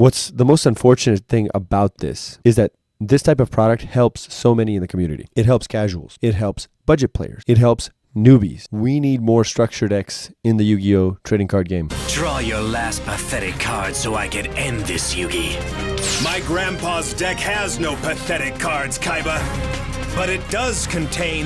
What's the most unfortunate thing about this is that this type of product helps so many in the community. It helps casuals. It helps budget players. It helps newbies. We need more structure decks in the Yu-Gi-Oh! Trading card game. Draw your last pathetic card so I can end this, Yugi. My grandpa's deck has no pathetic cards, Kaiba, but it does contain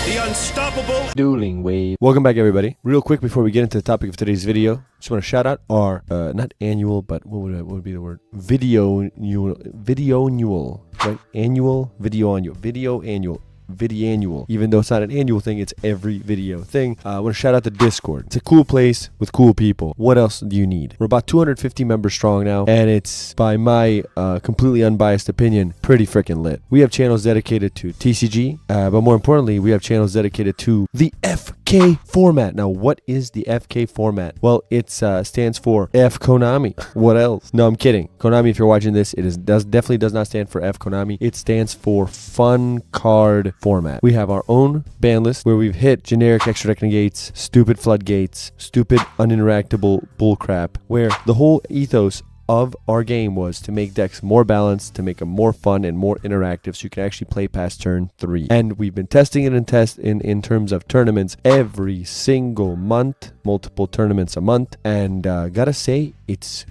the unstoppable Dueling Wave. Welcome back, everybody. Real quick before we get into the topic of today's video, just want to shout out our not annual, but what would be the word? Video annual, right? Annual video annual. Vidiannual. Even though it's not an annual thing, it's every video thing. I want to shout out the Discord. It's a cool place with cool people. What else do you need? We're about 250 members strong now, and it's, by my completely unbiased opinion, pretty freaking lit. We have channels dedicated to TCG, but more importantly, we have channels dedicated to the FK format. Now, what is the FK format? Well, it stands for F Konami. What else? No, I'm kidding. Konami, if you're watching this, definitely does not stand for F Konami. It stands for Fun Card Format. We have our own ban list where we've hit generic extra deck negates, stupid floodgates, stupid uninteractable bullcrap, where the whole ethos of our game was to make decks more balanced, to make them more fun and more interactive so you can actually play past turn 3. And we've been testing it in terms of tournaments every single month, multiple tournaments a month, and gotta say, it's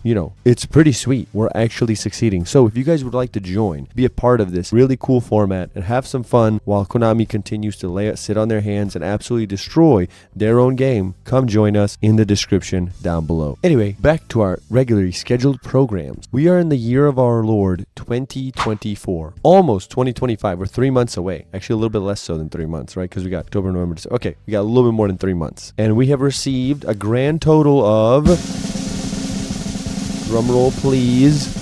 pretty sweet. We're actually succeeding. So if you guys would like to join, be a part of this really cool format and have some fun while Konami continues to sit on their hands and absolutely destroy their own game, come join us in the description down below. Anyway, back to our regularly scheduled programs. We are in the year of our Lord 2024, almost 2025. We're 3 months away. Actually, a little bit less so than 3 months, right? Because we got October, November, December. Okay, we got a little bit more than 3 months, and we have received a grand total of, drumroll please,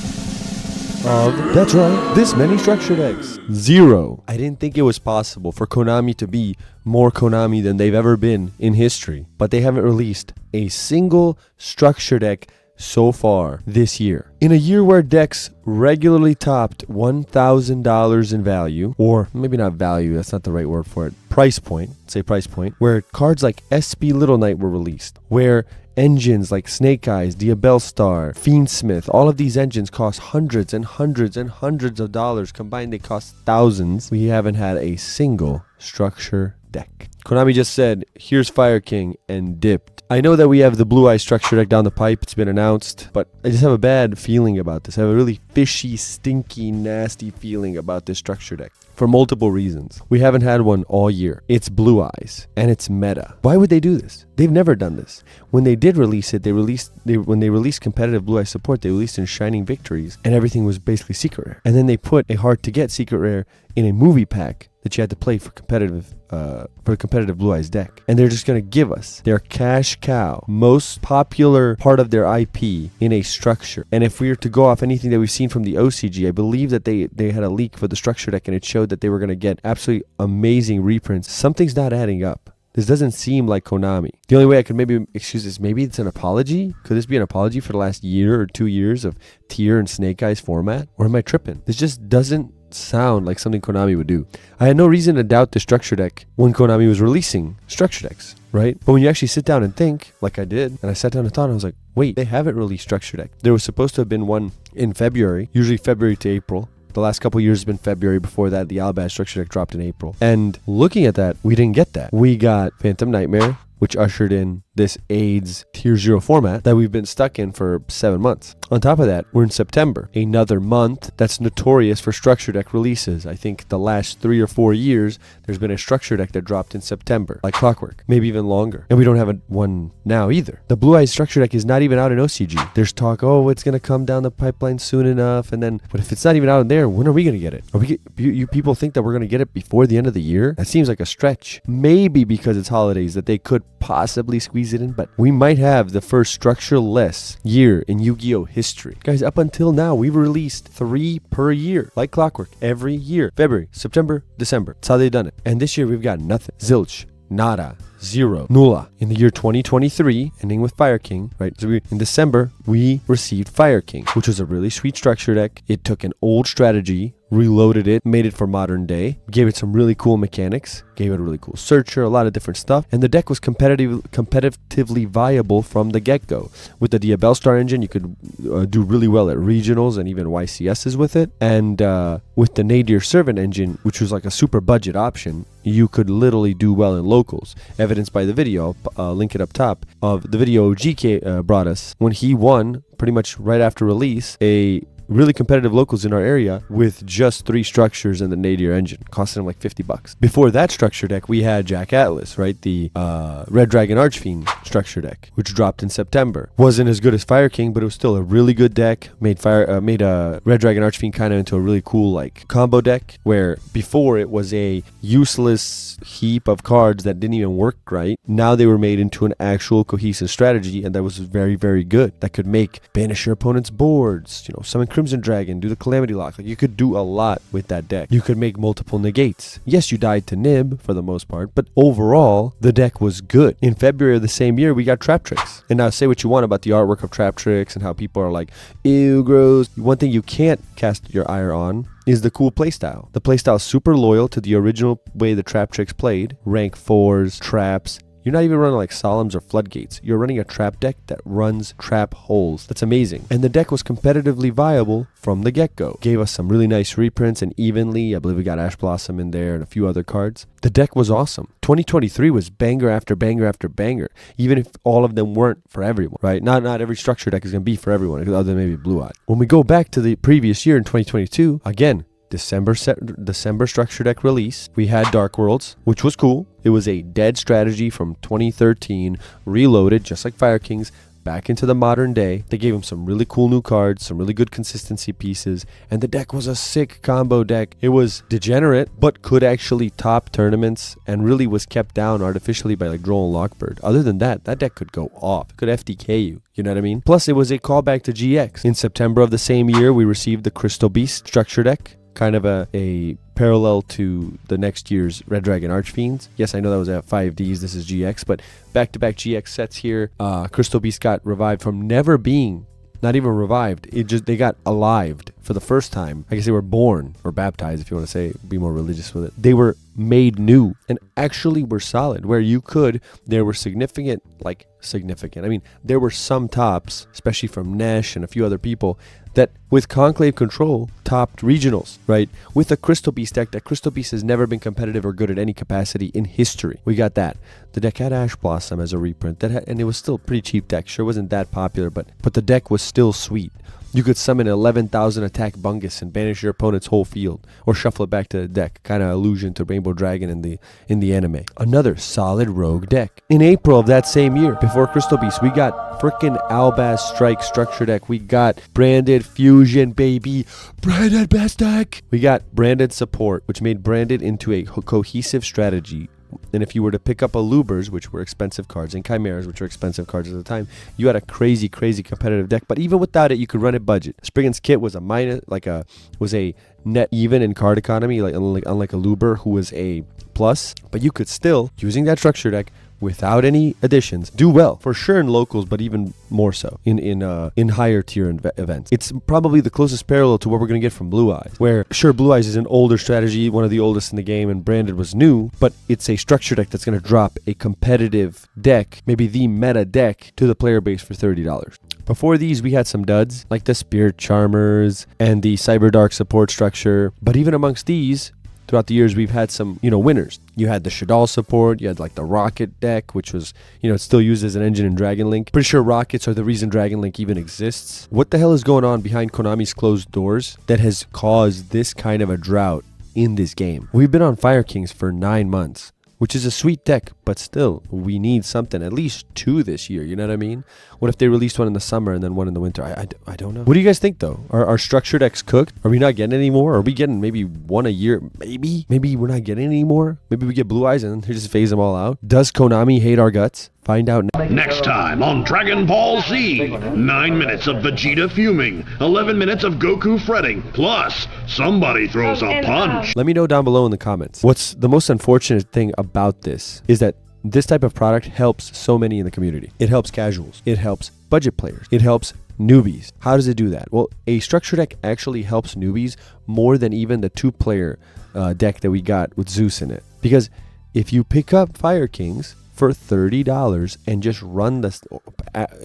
of, that's right, this many structure decks. 0. I didn't think it was possible for Konami to be more Konami than they've ever been in history, but they haven't released a single structure deck so far this year. In a year where decks regularly topped $1,000 in value, or maybe not value, that's not the right word for it, price point, where cards like SP Little Knight were released, where engines like Snake Eyes, Diabellstar, Fiendsmith, all of these engines cost hundreds and hundreds and hundreds of dollars. Combined, they cost thousands. We haven't had a single structure deck. Konami just said, here's Fire King, and dipped. I know that we have the Blue Eye structure deck down the pipe. It's been announced, but I just have a bad feeling about this. I have a really fishy, stinky, nasty feeling about this structure deck for multiple reasons. We haven't had one all year. It's Blue Eyes, and it's meta. Why would they do this? They've never done this. When they did release it, when they released competitive Blue Eye support, they released in Shining Victories, and everything was basically secret rare. And then they put a hard-to-get secret rare in a movie pack that you had to play for competitive Blue Eyes deck. And they're just going to give us their cash cow, most popular part of their IP in a structure. And if we were to go off anything that we've seen from the OCG, I believe that they had a leak for the structure deck and it showed that they were going to get absolutely amazing reprints. Something's not adding up. This doesn't seem like Konami. The only way I could maybe excuse this, maybe it's an apology. Could this be an apology for the last year or 2 years of Tier and Snake Eyes format? Or am I tripping? This just doesn't sound like something Konami would do. I had no reason to doubt the structure deck when Konami was releasing structure decks, right? But when you actually sit down and think, like I did, and I sat down and thought, and I was like, wait, they haven't released structure deck. There was supposed to have been one in February, usually February to April. The last couple of years has been February. Before that, the Alabaz structure deck dropped in April. And looking at that, we didn't get that. We got Phantom Nightmare, which ushered in this AIDS Tier 0 format that we've been stuck in for 7 months. On top of that, we're in September, another month that's notorious for structure deck releases. I think the last 3 or 4 years, there's been a structure deck that dropped in September, like clockwork, maybe even longer. And we don't have one now either. The Blue Eyes structure deck is not even out in OCG. There's talk, oh, it's going to come down the pipeline soon enough. And then, but if it's not even out in there, when are we going to get it? You people think that we're going to get it before the end of the year? That seems like a stretch. Maybe because it's holidays that they could possibly squeeze it in, but we might have the first structure-less year in Yu-Gi-Oh! History. Guys, up until now, we've released 3 per year, like clockwork, every year. February, September, December. That's how they've done it. And this year, we've got nothing. Zilch. Nada. 0. Nulla. In the year 2023, ending with Fire King, right? So in December, we received Fire King, which was a really sweet structure deck. It took an old strategy, reloaded it, made it for modern day, gave it some really cool mechanics, gave it a really cool searcher, a lot of different stuff, and the deck was competitively viable from the get-go. With the Diabellstar engine, you could do really well at regionals and even YCSs with it, and with the Nadir Servant engine, which was like a super budget option, you could literally do well in locals, evidenced by the video, link it up top, of the video GK brought us when he won pretty much right after release a really competitive locals in our area with just 3 structures and the Nadir engine, costing him like $50. Before that structure deck, we had Jack Atlas, right? The Red Dragon Archfiend structure deck, which dropped in September. Wasn't as good as Fire King, but it was still a really good deck. Made Red Dragon Archfiend kind of into a really cool like combo deck, where before it was a useless heap of cards that didn't even work right. Now they were made into an actual cohesive strategy, and that was very, very good. That could make banish your opponent's boards, you know, summon Crimson Dragon, do the Calamity Lock. Like, you could do a lot with that deck. You could make multiple negates. Yes, you died to Nib for the most part, but overall, the deck was good. In February of the same year, we got Trap Tricks. And now say what you want about the artwork of Trap Tricks and how people are like, ew, gross. One thing you can't cast your ire on is the cool playstyle. The playstyle is super loyal to the original way the Trap Tricks played. Rank 4s, traps. You're not even running like Solemns or Floodgates. You're running a trap deck that runs trap holes. That's amazing. And the deck was competitively viable from the get-go. Gave us some really nice reprints, and evenly, I believe we got Ash Blossom in there and a few other cards. The deck was awesome. 2023 was banger after banger after banger, even if all of them weren't for everyone, right? Not every structure deck is going to be for everyone, other than maybe Blue Eye. When we go back to the previous year in 2022, again, December structure deck release, we had Dark Worlds, which was cool. It was a dead strategy from 2013, reloaded just like Fire King's, back into the modern day. They gave him some really cool new cards, some really good consistency pieces, and the deck was a sick combo deck. It was degenerate, but could actually top tournaments, and really was kept down artificially by like Droll and Lockbird. Other than that, that deck could go off. It could FDK you. You know what I mean? Plus, it was a callback to GX. In September of the same year, we received the Crystal Beast structure deck. Kind of a parallel to the next year's Red Dragon Archfiends. Yes, I know that was at 5Ds. This is GX, but back-to-back GX sets here. Crystal Beast got revived from never being, not even revived. They got alived for the first time. I guess they were born, or baptized if you want to say, be more religious with it. They were made new and actually were solid, where there were significant. I mean, there were some tops, especially from Nesh and a few other people, that with Conclave control topped regionals, right? With a Crystal Beast deck, that Crystal Beast has never been competitive or good at any capacity in history. We got that. The deck had Ash Blossom as a reprint, and it was still a pretty cheap deck. Sure, wasn't that popular, but the deck was still sweet. You could summon an 11,000 attack Bungus and banish your opponent's whole field, or shuffle it back to the deck. Kind of allusion to Rainbow Dragon in the anime. Another solid rogue deck. In April of that same year, before Crystal Beast, we got frickin' Albaz Strike structure deck. We got Branded Fusion, baby. Branded best deck. We got Branded Support, which made Branded into a cohesive strategy. And if you were to pick up a Lubers, which were expensive cards, and Chimeras, which were expensive cards at the time, you had a crazy, crazy competitive deck. But even without it, you could run it budget. Spriggan's Kit was a net even in card economy, unlike a Luber, who was a plus. But you could still, using that structure deck, without any additions, do well for sure in locals, but even more so in higher tier events. It's probably the closest parallel to what we're going to get from Blue Eyes, where sure, Blue Eyes is an older strategy, one of the oldest in the game, and Branded was new, but it's a structure deck that's going to drop a competitive deck, maybe the meta deck, to the player base for $30. Before these, we had some duds like the Spirit Charmers and the Cyberdark support structure, but even amongst these, throughout the years, we've had some, winners. You had the Shadal support, you had like the Rocket deck, which was, it's still used as an engine in Dragon Link. Pretty sure Rockets are the reason Dragon Link even exists. What the hell is going on behind Konami's closed doors that has caused this kind of a drought in this game? We've been on Fire Kings for 9 months, which is a sweet deck, but still, we need something, at least 2 this year, you know what I mean? What if they released one in the summer and then one in the winter? I don't know. What do you guys think, though? Are structure decks cooked? Are we not getting any more? Are we getting maybe one a year? Maybe we're not getting any more? Maybe we get Blue Eyes and then they just phase them all out? Does Konami hate our guts? Find out next time on Dragon Ball Z. 9 minutes of Vegeta fuming, 11 minutes of Goku fretting, plus somebody throws a punch. Let me know down below in the comments. What's the most unfortunate thing about this is that this type of product helps so many in the community. It helps casuals. It helps budget players. It helps newbies. How does it do that? Well, a structure deck actually helps newbies more than even the 2-player deck that we got with Zeus in it. Because if you pick up Fire Kings for $30 and just run this,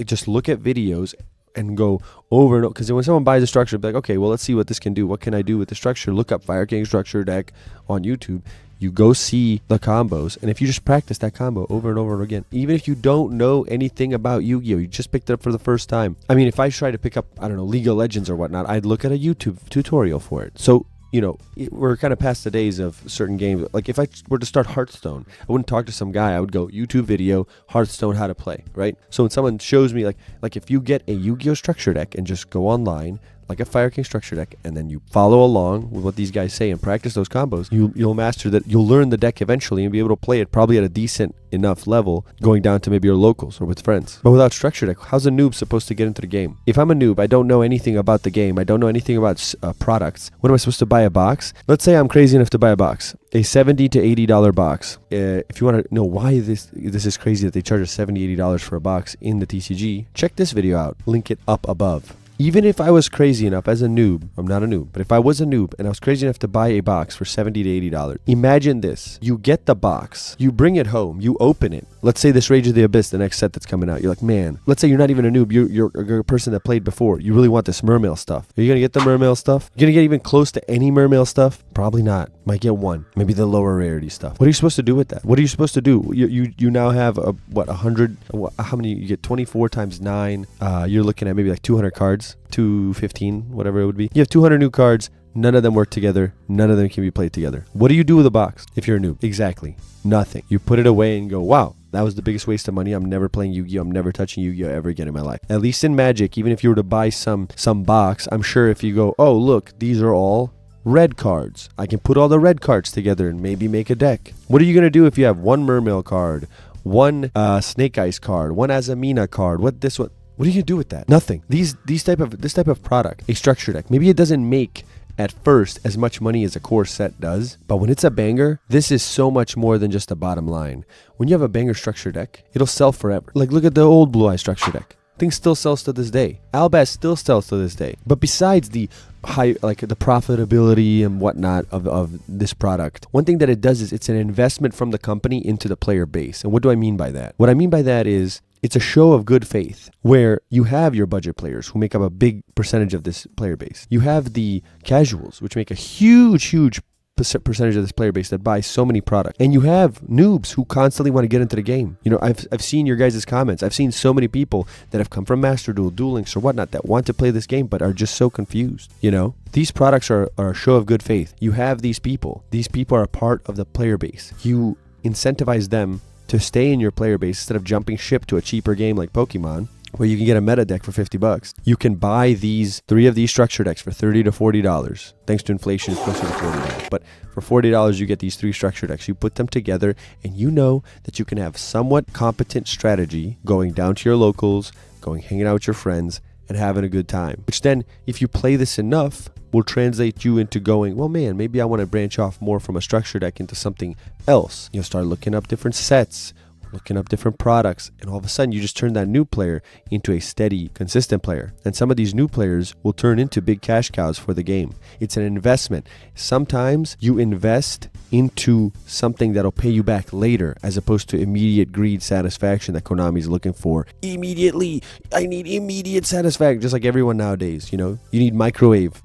just look at videos and go over and over, because when someone buys a structure, be like, okay, well, let's see what this can do. What can I do with the structure? Look up Fire King structure deck on YouTube. You go see the combos, and if you just practice that combo over and over and again, even if you don't know anything about Yu-Gi-Oh, you just picked it up for the first time. I mean, if I try to pick up, I don't know, League of Legends or whatnot, I'd look at a YouTube tutorial for it. So, you know, we're kind of past the days of certain games. Like if I were to start Hearthstone, I wouldn't talk to some guy. I would go YouTube video, Hearthstone, how to play, right? So when someone shows me, like if you get a Yu-Gi-Oh structure deck and just go online, like a Fire King structure deck, and then you follow along with what these guys say and practice those combos, you'll master that. You'll learn the deck eventually and be able to play it probably at a decent enough level, going down to maybe your locals or with friends. But without structure deck, how's a noob supposed to get into the game? If I'm a noob, I don't know anything about the game, I don't know anything about products, what am I supposed to buy a box? Let's say I'm crazy enough to buy a box, a $70 to $80 box. If you want to know why this is crazy that they charge us $70, $80 for a box in the TCG, check this video out, link it up above. Even if I was crazy enough as a noob, I'm not a noob, but if I was a noob and I was crazy enough to buy a box for $70 to $80, imagine this. You get the box, you bring it home, you open it. Let's say this Rage of the Abyss, the next set that's coming out. You're like, man, let's say you're not even a noob, you're a person that played before. You really want this Mermail stuff. Are you going to get the Mermail stuff? You're going to get even close to any Mermail stuff? Probably not. Might get one. Maybe the lower rarity stuff. What are you supposed to do with that? What are you supposed to do? You now have, 100, how many? You get 24 times 9. You're looking at maybe like 200 cards. 215, whatever it would be. You have 200 new cards. None of them work together. None of them can be played together. What do you do with a box if you're a noob? Exactly. Nothing. You put it away and go, wow, that was the biggest waste of money. I'm never playing Yu-Gi-Oh. I'm never touching Yu-Gi-Oh ever again in my life. At least in Magic, even if you were to buy some box, I'm sure if you go, oh, look, these are all red cards. I can put all the red cards together and maybe make a deck. What are you going to do if you have one Mermail card, one Snake Eyes card, one Azamina card, what are you gonna do with that? Nothing. This type of product, a structure deck, maybe it doesn't make at first as much money as a core set does, but when it's a banger, this is so much more than just a bottom line. When you have a banger structure deck, it'll sell forever. Like look at the old Blue Eye structure deck. Thing still sells to this day. Albaz still sells to this day. But besides the high, like the profitability and whatnot of this product, one thing that it does is it's an investment from the company into the player base. And what do I mean by that? What I mean by that is it's a show of good faith where you have your budget players who make up a big percentage of this player base. You have the casuals, which make a huge percentage of this player base that buys so many products. And you have noobs who constantly want to get into the game. You know, I've seen your guys' comments. I've seen so many people that have come from Master Duel, Duel Links, or whatnot that want to play this game but are just so confused, you know? These products are a show of good faith. You have these people. These people are a part of the player base. You incentivize them to stay in your player base instead of jumping ship to a cheaper game like Pokemon, where you can get a meta deck for $50. You can buy 3 of these structure decks for $30 to $40. Thanks to inflation, it's closer to $40. But for $40, you get these 3 structure decks. You put them together, and you know that you can have somewhat competent strategy going down to your locals, hanging out with your friends, and having a good time. Which then, if you play this enough, will translate you into going, well, man, maybe I want to branch off more from a structure deck into something else. You'll start looking up different sets, looking up different products, and all of a sudden you just turn that new player into a steady, consistent player. And some of these new players will turn into big cash cows for the game. It's an investment. Sometimes you invest into something that'll pay you back later, as opposed to immediate greed satisfaction that Konami's looking for. Immediately, I need immediate satisfaction, just like everyone nowadays, you know? You need microwave.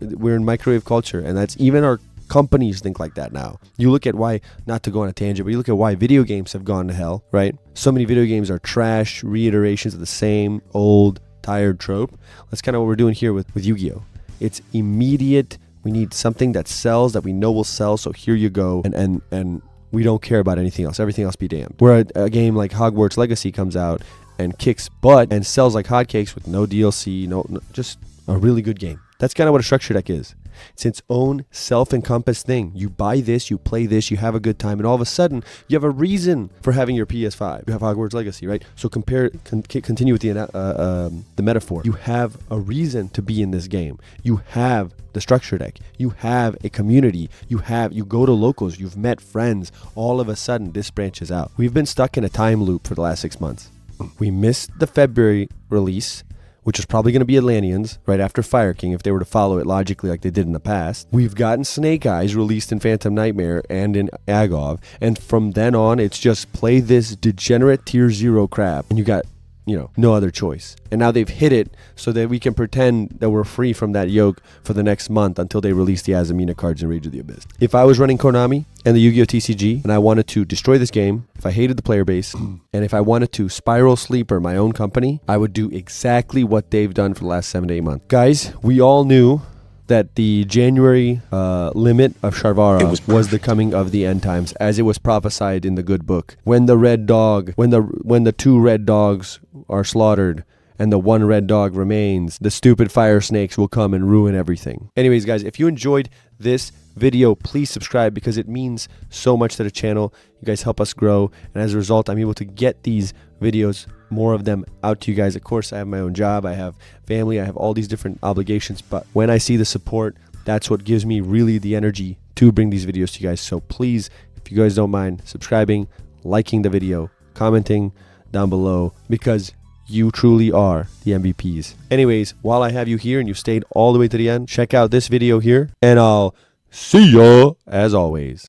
We're in microwave culture, and that's even our companies think like that now. You look at why, not to go on a tangent, but you look at why video games have gone to hell, right? So many video games are trash, reiterations of the same old, tired trope. That's kind of what we're doing here with Yu-Gi-Oh! It's immediate. We need something that sells, that we know will sell, so here you go, and we don't care about anything else. Everything else be damned. Where a game like Hogwarts Legacy comes out and kicks butt and sells like hotcakes with no DLC, no just a really good game. That's kind of what a structure deck is. It's its own self-encompassed thing. You buy this, you play this, you have a good time, and all of a sudden, you have a reason for having your PS5. You have Hogwarts Legacy, right? So continue with the metaphor. You have a reason to be in this game. You have the structure deck. You have a community. You go to locals. You've met friends. All of a sudden, this branches out. We've been stuck in a time loop for the last 6 months. We missed the February release, which is probably going to be Atlanteans right after Fire King if they were to follow it logically like they did in the past. We've gotten Snake Eyes released in Phantom Nightmare and in Agov, and from then on it's just play this degenerate tier 0 crap and you got, no other choice. And now they've hit it so that we can pretend that we're free from that yoke for the next month until they release the Azamina cards in Rage of the Abyss. If I was running Konami and the Yu-Gi-Oh! TCG and I wanted to destroy this game, if I hated the player base, and if I wanted to spiral sleeper my own company, I would do exactly what they've done for the last 7 to 8 months. Guys, we all knew that the January limit of Sharvara was the coming of the end times, as it was prophesied in the good book. When the red dog, when the 2 red dogs are slaughtered and the 1 red dog remains, the stupid fire snakes will come and ruin everything. Anyways, guys, if you enjoyed this video, please subscribe because it means so much to the channel. You guys help us grow, and as a result, I'm able to get these videos, more of them, out to you guys. Of course, I have my own job, I have family, I have all these different obligations, but when I see the support, that's what gives me really the energy to bring these videos to you guys. So please, if you guys don't mind subscribing, liking the video, commenting down below, because you truly are the MVPs. Anyways, while I have you here and you've stayed all the way to the end, check out this video here, and I'll see ya as always.